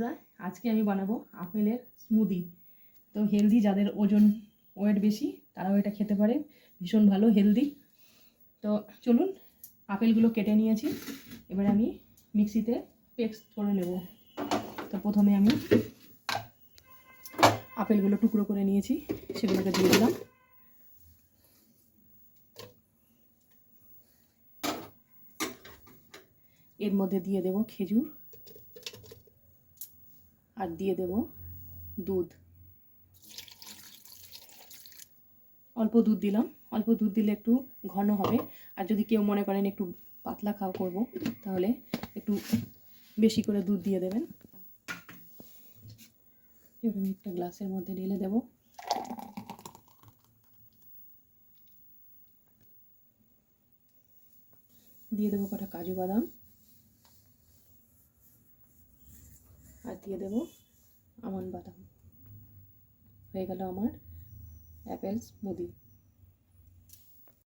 বন্ধুরা, আজকে আমি বানাবো আপেলের স্মুদি। তো হেলদি, যাদের ওয়েট বেশি তারাও এটা খেতে পারে, ভীষণ ভালো হেলদি। তো চলুন, আপেলগুলো কেটে নিয়েছি, এবার আমি মিক্সিতে পেস্ট করে নেব। তো প্রথমে আমি আপেলগুলো টুকরো করে নিয়েছি, সেগুলোকে দিয়ে দিলাম। এর মধ্যে দিয়ে দেব খেজুর, আর দিয়ে দেব দুধ। অল্প দুধ দিলাম, অল্প দুধ দিলে একটু ঘন হবে। আর যদি কেউ মনে করেন একটু পাতলা করব, তাহলে একটু বেশি করে দুধ দিয়ে দেবেন। এবার আমি একটা গ্লাসের মধ্যে ঢেলে দেব। দিয়ে দেবো কটা কাজু বাদাম, আর দিয়ে দেব আমন্ড বাদাম। হয়ে গেল আমার অ্যাপেল স্মুদি।